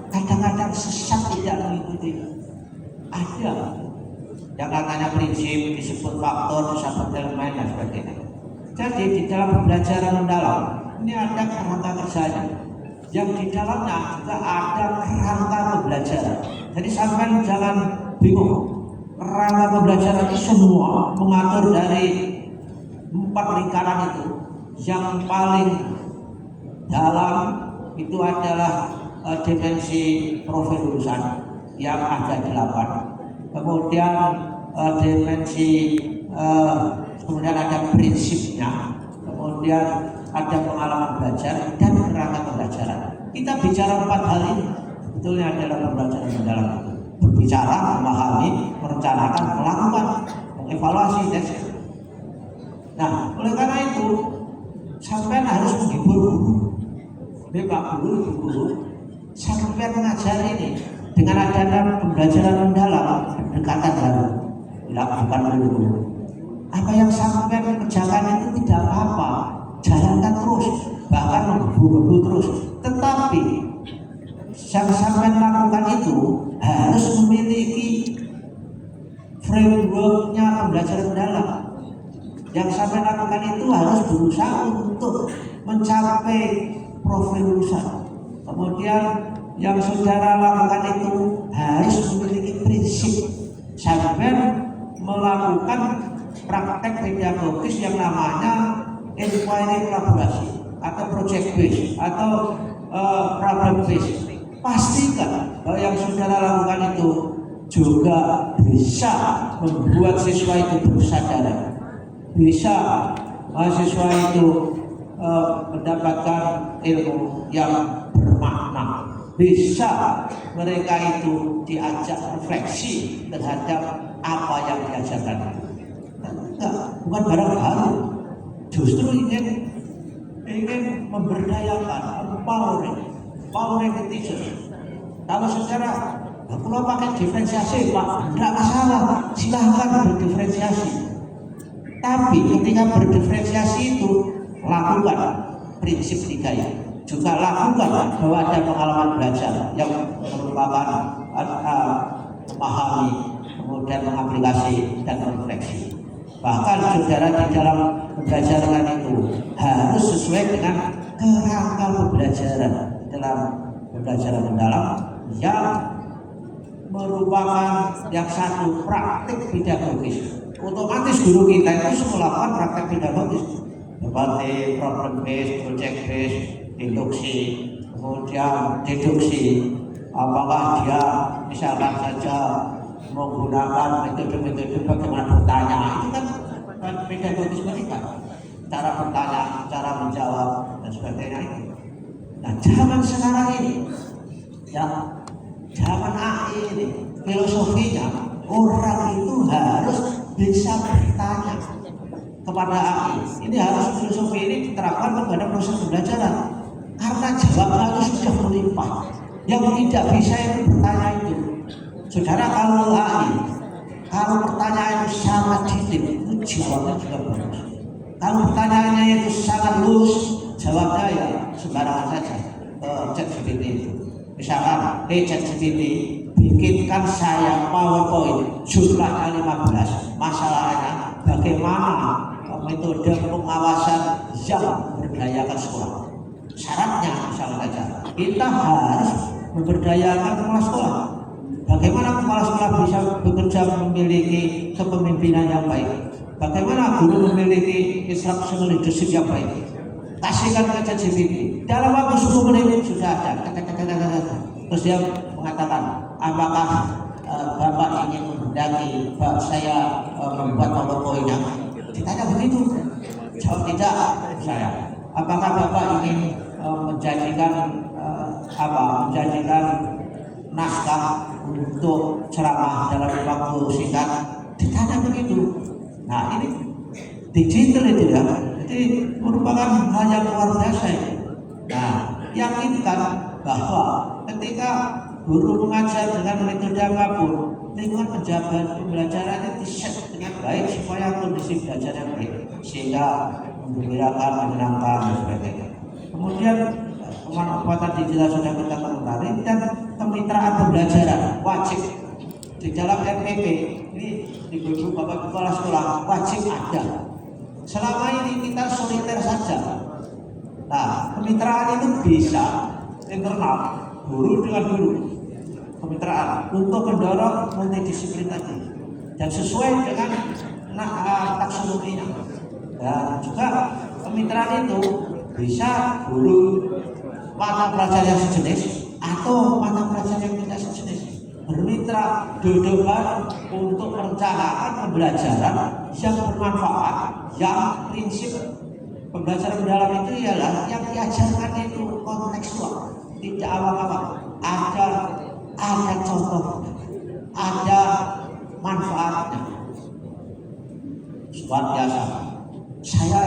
kadang-kadang sesat tidak mengikuti. Ada yang katanya prinsip disebut faktor, disebut elemen dan sebagainya. Jadi di dalam pembelajaran mendalam ini ada kerangka kerjanya. Yang di dalamnya juga ada kerangka pembelajaran. Jadi sampai jangan bingung. Kerangka pembelajaran itu semua mengatur dari 4 lingkaran itu. Yang paling dalam itu adalah dimensi profil lulusan yang ada 8. Kemudian kemudian ada prinsipnya, kemudian ada pengalaman belajar dan kerangka pembelajaran. Kita bicara 4 hal ini sebetulnya adalah pembelajaran mendalam itu. Berbicara, memahami, merencanakan, melakukan, mengevaluasi, dan sebagainya. Nah, oleh karena itu sampai harus menghibur guru. Pak guru sampai mengajar ini dengan adanya pembelajaran mendalam, pendekatan baru dilakukan oleh guru. Apa yang sampai kerjakan itu tidak apa-apa, jalankan terus, bahkan menggebu-gebu terus. Tetapi yang sampai melakukan itu harus memiliki frameworknya pembelajaran mendalam. Yang sampai lakukan itu harus berusaha untuk mencapai profil lulusan. Kemudian yang saudara lakukan itu harus memiliki prinsip sampai melakukan praktek pedagogis yang namanya inquiry kolaborasi atau project based atau problem based. Pastikan bahwa yang saudara lakukan itu juga bisa membuat siswa itu berkesadaran, bisa mahasiswa itu mendapatkan ilmu yang bermakna, bisa mereka itu diajak refleksi terhadap apa yang diajarkan. Enggak, bukan barang baru, justru ingin memberdayakan, empowering the teacher. Kalau secara kalau pakai diferensiasi Pak, tidak masalah, silahkan berdiferensiasi. Tapi ketika berdiferensiasi itu lakukan prinsip 3 ini. Juga lakukan bahwa ada pengalaman belajar yang merupakan memahami, kemudian mengaplikasi dan refleksi. Bahkan saudara di dalam pembelajaran itu harus sesuai dengan kerangka pembelajaran dalam pembelajaran mendalam yang merupakan yang satu praktik pedagogis. Otomatis guru kita itu melakukan praktek pedagogis seperti problem based, project based, induksi, kemudian deduksi. Apakah dia misalkan saja menggunakan metode-metode bagaimana bertanya, itu kan pedagogis mereka, cara bertanya, cara menjawab dan sebagainya itu. Nah, zaman sekarang ini, ya zaman akhir ini, filosofinya orang itu harus bisa bertanya kepada AI. Ini harus filosofi ini diterapkan kepada proses pembelajaran. Karena jawabnya itu sudah melimpah. Yang tidak bisa itu bertanya itu. Saudara kalau AI, kalau pertanyaan itu sangat detail, itu jawabnya juga bagus. Kalau pertanyaannya itu sangat lus, jawabnya ya sembarangan saja. ChatGPT itu. Misalkan, ChatGPT, bikinkan saya PowerPoint jumlahnya 15. Masalahnya bagaimana metode pengawasan yang memberdayakan sekolah. Syaratnya misalnya saja kita harus memberdayakan kepala sekolah. Bagaimana kepala sekolah bisa bekerja memiliki kepemimpinan yang baik? Bagaimana guru memiliki instructional leadership yang baik? Kasihkan ke ChatGPT. Dalam waktu 10 menit sudah ada. Terus dia mengatakan, apakah Bapak ingin menghendaki saya membuat PowerPoint-nya? Ditanya begitu. Jawab tidak saya. Apakah Bapak ingin menjadikan naskah untuk ceramah dalam waktu singkat? Ditanya begitu. Nah ini digital itu ya, jadi merupakan hal yang luar biasa itu. Nah, yakinkan bahwa ketika guru mengajar dengan metode apapun, lingkungan pembelajarannya diset dengan baik supaya kondisi belajar yang baik, sehingga menggembirakan, menyenangkan dan sebagainya. Kemudian pemanfaatan digital sudah kita komentari, dan kemitraan pembelajaran wajib di dalam RPP ini ibu-ibu bapak kepala sekolah wajib ada. Selama ini kita soliter saja. Nah, kemitraan itu bisa internal guru dengan guru, kemitraan untuk mendorong multidisiplin tadi dan sesuai dengan taksonominya. Dan juga kemitraan itu bisa guru mata pelajaran yang sejenis atau mata pelajaran yang tidak sejenis bermitra duduk-duduk untuk merencanakan pembelajaran yang bermanfaat, yang prinsip pembelajaran mendalam itu ialah yang diajarkan itu kontekstual, tidak awam-awam, ada contoh, ada manfaatnya. Luar biasa. Saya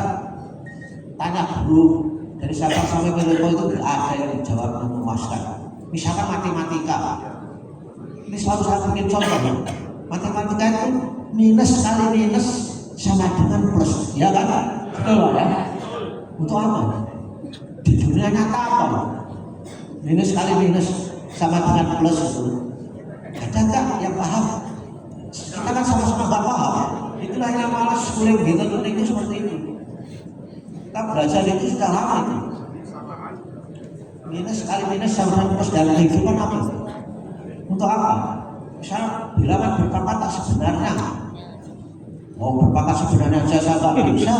tanya guru dari Sabang sampai Merauke itu ada yang dijawab memuaskan. Misalkan matematika, ini selalu saya bikin contoh. Matematika itu minus kali minus sama dengan plus, ya kan? Betul ya? Untuk apa? Di dunia nyata apa? Minus kali minus sama dengan plus itu. Ada nggak yang paham? Kita kan sama-sama nggak paham. Itulah yang malas schooling gitu, itu seperti itu. Kita belajar itu sudah lama itu. Minus kali minus sama dengan plus dalam kehidupan apa? Untuk apa? Misalnya bilangan berpangkat tak sebenarnya. Mau berpangkat sebenarnya saja nggak bisa.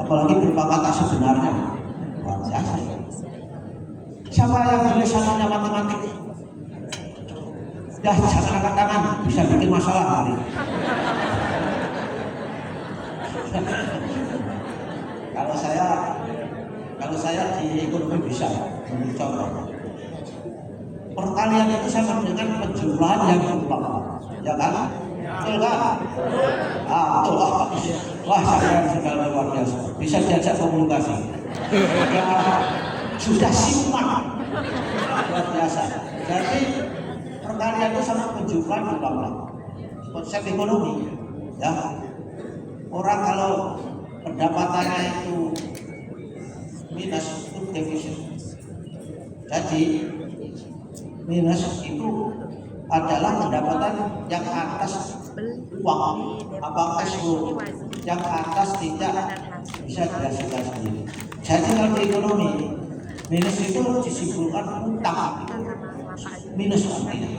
Apalagi berpangkat tak sebenarnya. Luar biasa. Siapa yang boleh sananya matematik? Ya jangan angkat tangan, bisa bikin masalah nanti. Kalau saya di ekonomi bisa mencontoh. Perkalian itu sama dengan penjumlahan yang berulang, ya kan? Betul kan? Betul. Wah, saya sudah luar biasa. Bisa diajak komunikasi. Ya, sudah simak. Luar biasa. Jadi perkalian itu sama penjumlahan berulang. Konsep ekonomi, ya. Orang kalau pendapatannya itu minus, itu defisit. Jadi minus itu adalah pendapatan yang atas uang apa cash flow yang atas tidak bisa dihasilkan sendiri. Jadi kalau di ekonomi minus itu disimpulkan utang minus artinya.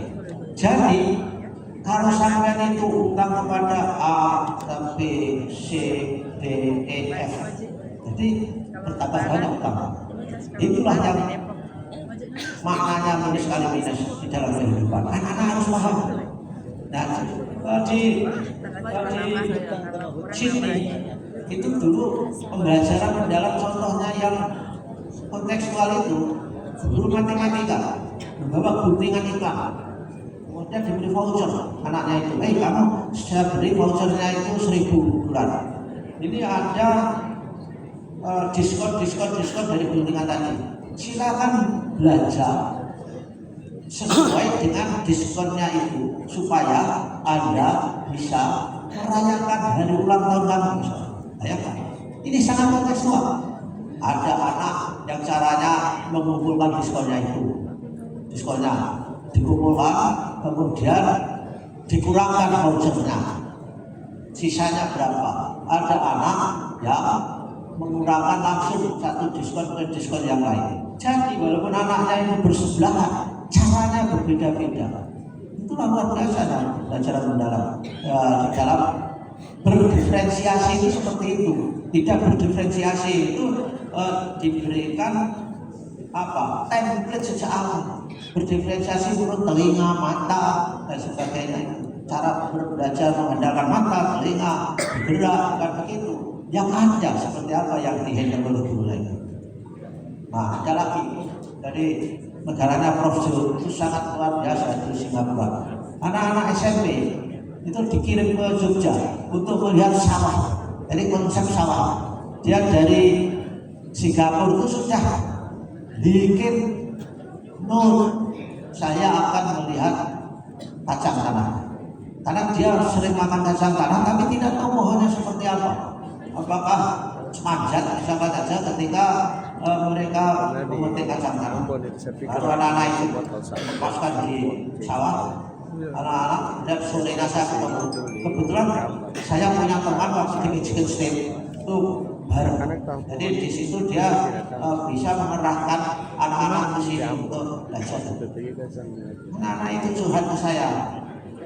Jadi kalau sampai itu utang kepada A, B, C, D, E, F, jadi bertambah banyak utang. Itulah yang maknanya minus kali minus di dalam kehidupan. Anak-anak harus paham. Dan di sini itu dulu pembelajaran mendalam contohnya yang kontekstual itu guru matematika membawa guntingan ikan, kemudian diberi voucher anaknya itu. Kamu saya beri vouchernya itu $1.000. Ini ada diskon dari guntingan tadi. Silakan belanja sesuai dengan diskonnya itu supaya Anda bisa merayakan hari ulang tahun kamu. Bayangkan, ini sangat kontekstual. Ada anak yang caranya mengumpulkan diskonnya itu, diskonnya dikumpulkan, kemudian dikurangkan vouchernya, sisanya berapa? Ada anak yang mengurangkan langsung satu diskon ke diskon yang lain. Jadi walaupun anaknya itu bersebelahan, caranya berbeda-beda. Itulah luar biasa dalam belajar mendalam. Di dalam berdiferensiasi itu seperti itu. Tidak berdiferensiasi itu diberikan template sejak awal. Berdiferensiasi menurut telinga, mata dan sebagainya. Cara belajar mengandalkan mata, telinga, bergerak, bukan begitu. Yang ada seperti apa yang dihandle oleh guru lain. Nah, ada lagi dari negaranya Prof. Jo itu sangat luar biasa di Singapura. Anak-anak SMP itu dikirim ke Jogja untuk melihat sawah. Jadi konsep sawah, dia dari Singapura itu sudah bikin note, saya akan melihat kacang tanah. Karena dia sering makan kacang tanah, tapi tidak tahu pohonnya seperti apa. Apakah manjat misalkan saja ketika mereka memetik kacang tanah. Lalu anak-anak itu lepaskan di sawah. Anak-anak dan sorenya saya ketemu. Kebetulan saya punya teman waktu di Michigan State itu bareng. Jadi di situ dia bisa mengerahkan anak-anak di sini untuk belajar. Anak-anak itu curhat ke saya.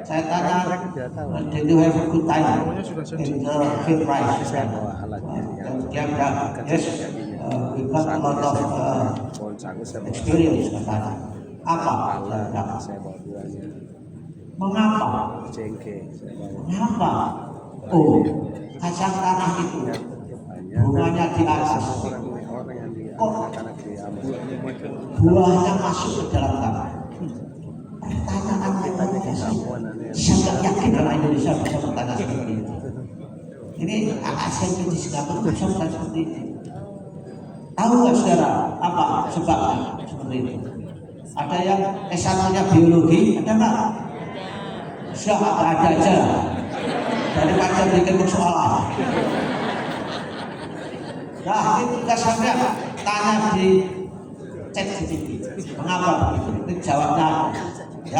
Saya tanya, did you have a good time in the field price? Dia bilang, yes, we got a lot of experience katanya. Apa? Mengapa? Mengapa? Oh, kacang tanah itu bunganya di atas. Kok buahnya masuk ke dalam tanah? Pertanyaan saya nggak yakin kalau Indonesia bisa bertanya seperti itu. Ini ASN di Singapura bisa bertanya seperti itu. Tahu nggak saudara apa sebabnya seperti itu? Ada yang S1-nya biologi, ada nggak? Sudah ada aja. Daripada bikin persoalan. Nah, itu kita sampai tanya di ChatGPT. Mengapa begitu? Itu jawabnya. Ya,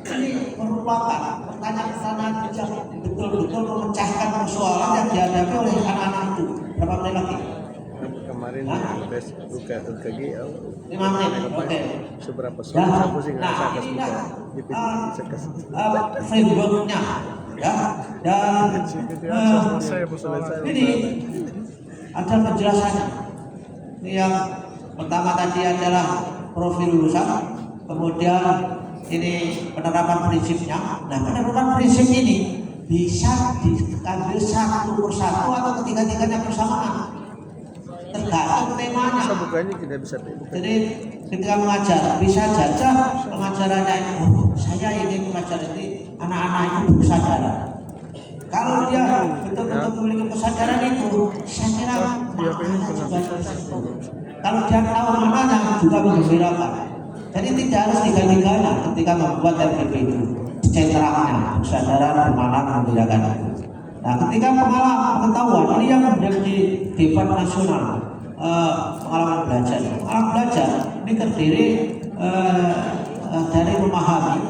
ini merupakan pertanyaan-pertanyaan yang betul-betul memecahkan persoalan yang dihadapi oleh anak-anak itu. Berapa menit lagi? Kemarin tes buka UKG 5 menit. Oke. Seberapa sulit aku sih ngerasa Nah, inilah kas frameworknya, ya. Dan ini ada penjelasannya. Ini yang pertama tadi adalah profil lulusan, kemudian ini penerapan prinsipnya. Nah, penerapan prinsip ini bisa diambil satu persatu atau ketiga-tiganya bersamaan, tergantung temanya. Bukannya tidak bisa. Jadi ketika mengajar bisa saja pengajarannya itu, saya ingin mengajar ini anak-anak itu berkesadaran. Kalau dia betul-betul memiliki kesadaran itu, saya kira maknanya juga kalau dia tahu maknanya juga menggembirakan. Jadi tidak harus tiga-tiganya ketika membuat MPP itu. Centralnya kesadaran bermakna menggembirakan itu. Nah, ketika pengetahuan ini yang menjadi debat nasional, pengalaman belajar. Pengalaman belajar ini terdiri dari memahami,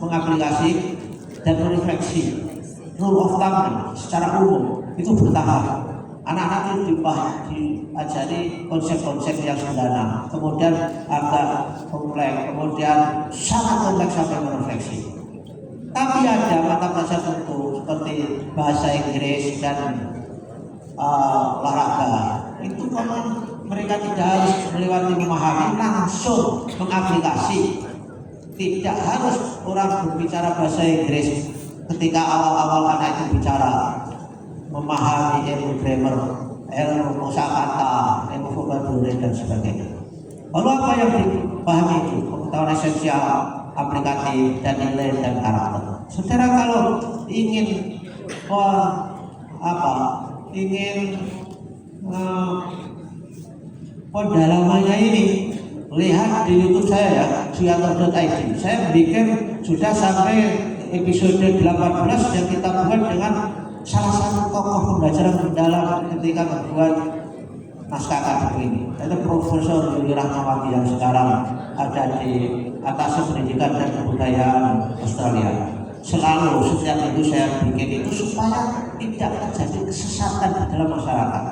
mengaplikasi, dan merefleksi. Rule of thumb secara umum itu bertahap. Anak-anak itu diajari konsep-konsep yang sederhana, kemudian agak kompleks, kemudian sangat kompleks sampai merefleksi. Tapi ada mata pelajaran tertentu seperti bahasa Inggris dan olahraga. Itu kalau mereka tidak harus melewati memahami, langsung mengaplikasi. Tidak harus orang berbicara bahasa Inggris ketika awal-awal anak itu bicara, memahami ilmu grammar, ilmu kosakata, ilmu vocabulary dan sebagainya. Lalu apa yang dipahami itu? Pengetahuan esensial, aplikatif, dan nilai dan karakter. Saudara kalau ingin pendalamannya ini, lihat di YouTube saya ya, suyanto.id. Saya bikin sudah sampai episode 18 yang kita buat dengan salah satu tokoh pembelajaran mendalam ketika membuat naskah akademik ini. Itu Profesor Yuli Rahmawati yang sekarang ada di atas pendidikan dan kebudayaan Australia. Selalu setiap itu saya bikin itu supaya tidak terjadi kesesatan di dalam masyarakat.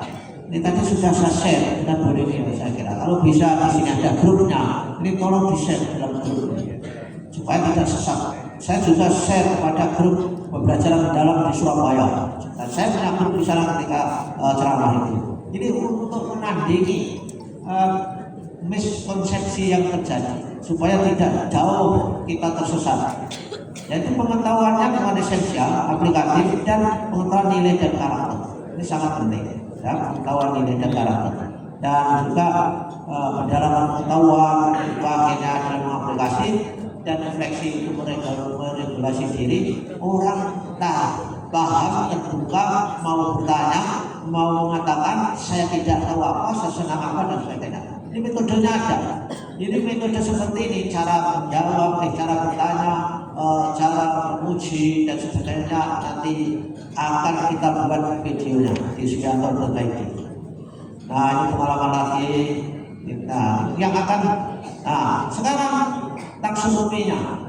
Ini tadi sudah saya share dengan Bu Rini, saya kira. Kalau bisa di sini ada grupnya, ini tolong di share dalam grup supaya tidak sesat. Saya juga share kepada grup pembelajaran mendalam di Surabaya. Dan saya punya grup di sana ketika ceramah itu. Ini untuk menandingi miskonsepsi yang terjadi supaya tidak jauh kita tersesat. Yaitu pengetahuannya dengan esensial, aplikatif, dan pengetahuan nilai dan karakter. Ini sangat penting. Ya, pengetahuan nilai dan karakter. Dan juga pendalaman pengetahuan, juga akhirnya dalam aplikasi dan refleksi untuk meregulasi diri orang paham, terbuka, mau bertanya, mau mengatakan saya tidak tahu apa, saya senang apa dan sebagainya. Ini metodenya ada. Jadi metode seperti ini, cara menjawab, cara bertanya, cara menguji dan sebagainya nanti akan kita buat videonya di sugianto.id. Nah, ini pengalaman lagi. Nah, yang akan, nah sekarang taksonominya.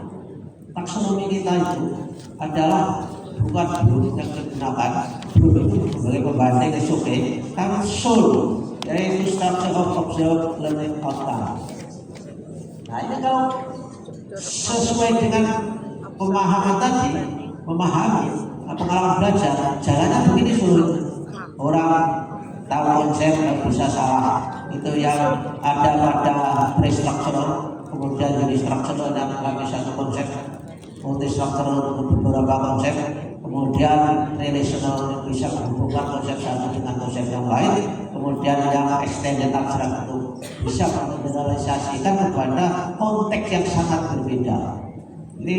Taksonomi kita itu adalah bukan belum yang digunakan, belum itu sebagai pembanding SOP, tapi SOL, yaitu Structure of Observed Learning Outcome. Nah ini kalau sesuai dengan pemahaman tadi, memahami pengalaman belajar, jalannya begini sulit. Orang tahu konsep yang bisa salah, itu yang ada pada pre-structural, kemudian jadi structural yang lagi satu konsep, multi-structural beberapa konsep, kemudian relational bisa menghubungkan konsep satu dengan konsep yang lain, kemudian yang extended abstract itu bisa menggeneralisasikan kepada konteks yang sangat berbeda. Ini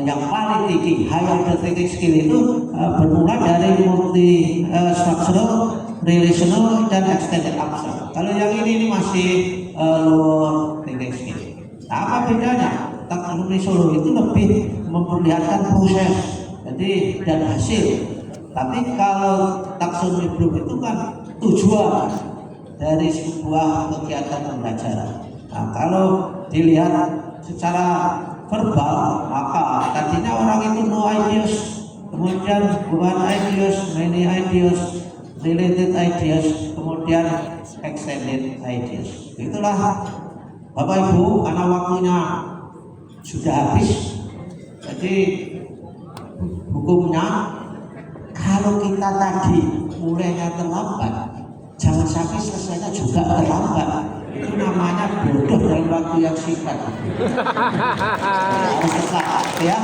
yang paling tinggi, high order thinking skill itu bermula dari multi structural, relational dan extended abstract. Kalau yang ini masih lower thinking skill. Nah, apa bedanya? Taksonomi Solo itu lebih memperlihatkan proses, jadi dan hasil. Tapi kalau taksonomi Bloom itu kan tujuan dari sebuah kegiatan pembelajaran. Nah, kalau dilihat secara verbal, maka tadinya orang itu no ideas, kemudian one ideas, many ideas, related ideas, kemudian extended ideas. Itulah Bapak Ibu, karena waktunya sudah habis, jadi hukumnya kalau kita tadi mulainya terlambat, jangan sampai selesainya juga terlambat. Itu namanya bodoh dalam waktu yang singkat. Harus tetap ya.